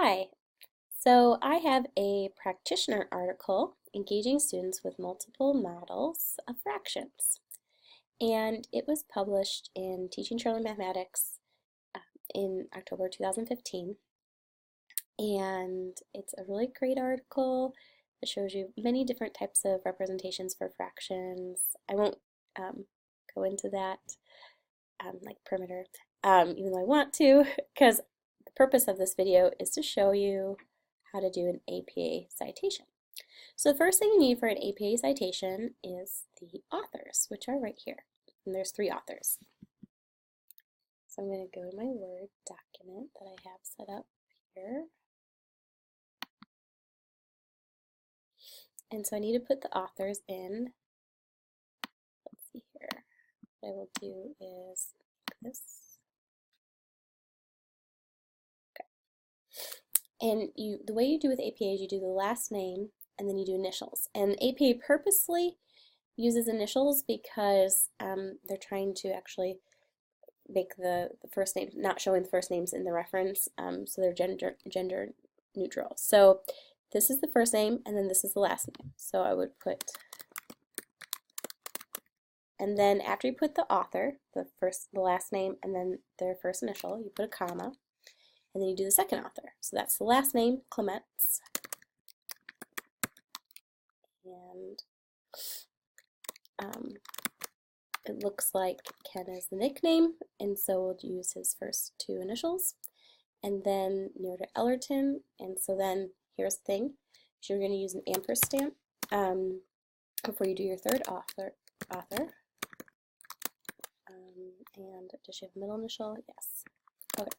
Hi, so I have a practitioner article engaging students with multiple models of fractions. And it was published in Teaching Children Mathematics in October 2015. And it's a really great article. It shows you many different types of representations for fractions. I won't go into that like perimeter, even though I want to, because the purpose of this video is to show you how to do an APA citation. So the first thing you need for an APA citation is the authors, which are right here. And there's 3 authors. So I'm going to go to my Word document that I have set up here. And so I need to put the authors in. Let's see here. What I will do is this. And the way you do with APA is you do the last name and then you do initials. And APA purposely uses initials because they're trying to actually make the first name, not showing the first names in the reference, so they're gender neutral. So this is the first name and then this is the last name. So I would put, and then after you put the author, the last name and then their first initial, you put a comma. And then you do the second author. So that's the last name, Clements. And it looks like Ken is the nickname, and so we'll use his first 2 initials. And then near to Ellerton, and so then here's the thing. You're going to use an ampersand before you do your third author. And does she have a middle initial? Yes. Okay.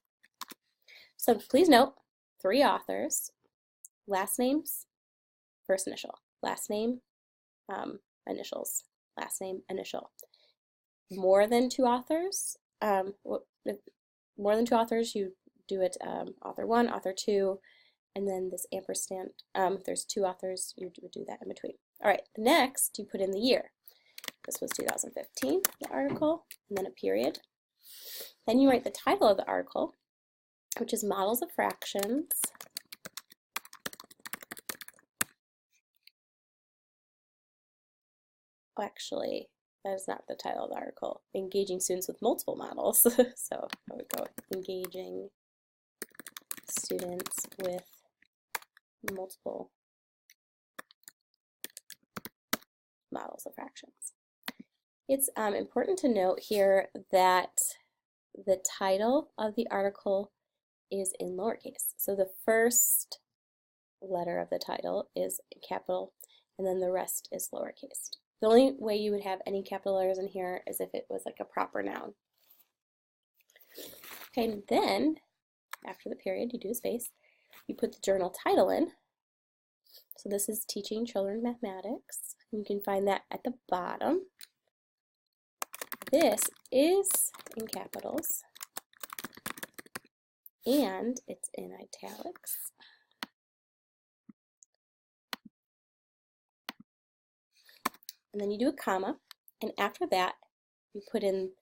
So please note, 3 authors, last names, first initial, last name, initials, last name, initial. More than 2 authors, more than 2 authors, you do it author 1, author 2, and then this ampersand. If there's 2 authors, you would do that in between. All right, next you put in the year. This was 2015, the article, and then a period. Then you write the title of the article, which is Models of Fractions. Oh, actually, that is not the title of the article. Engaging students with multiple models. So I would go engaging students with multiple models of fractions. It's important to note here that the title of the article is in lowercase. So the first letter of the title is capital, and then the rest is lowercase. The only way you would have any capital letters in here is if it was like a proper noun. Okay, and then after the period, you do a space. You put the journal title in. So this is Teaching Children Mathematics. You can find that at the bottom. This is in capitals, and it's in italics. And then you do a comma, and after that, you put in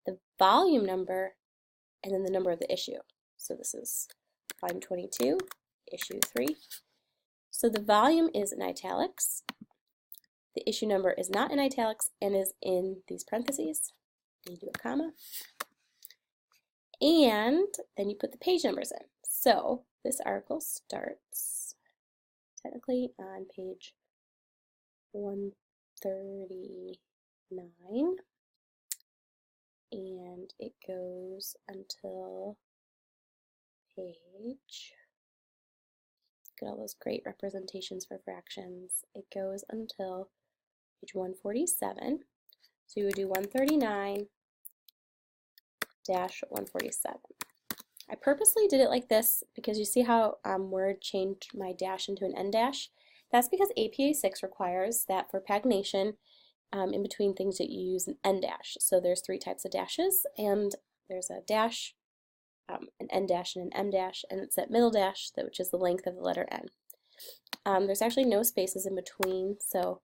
the volume number and then the number of the issue. So this is volume 22, issue 3. So the volume is in italics. The issue number is not in italics and is in these parentheses. And you do a comma. And then you put the page numbers in. So this article starts technically on page 139, and it goes until page, look at all those great representations for fractions, it goes until page 147. So you would do 139-147. I purposely did it like this because you see how Word changed my dash into an end dash? That's because APA 6 requires that for pagination, in between things that you use an end dash. So there's 3 types of dashes, and there's a dash, an end dash, and an M dash, and it's that middle dash, which is the length of the letter N. There's actually no spaces in between, so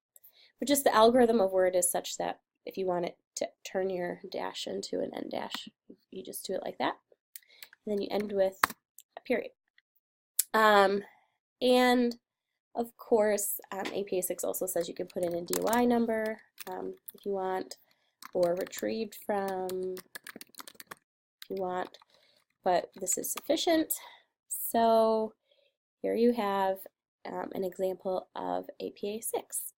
but just the algorithm of Word is such that if you want it to turn your dash into an end dash, you just do it like that. And then you end with a period. And of course, APA 6 also says you can put in a DOI number if you want, or retrieved from if you want, but this is sufficient. So here you have an example of APA 6.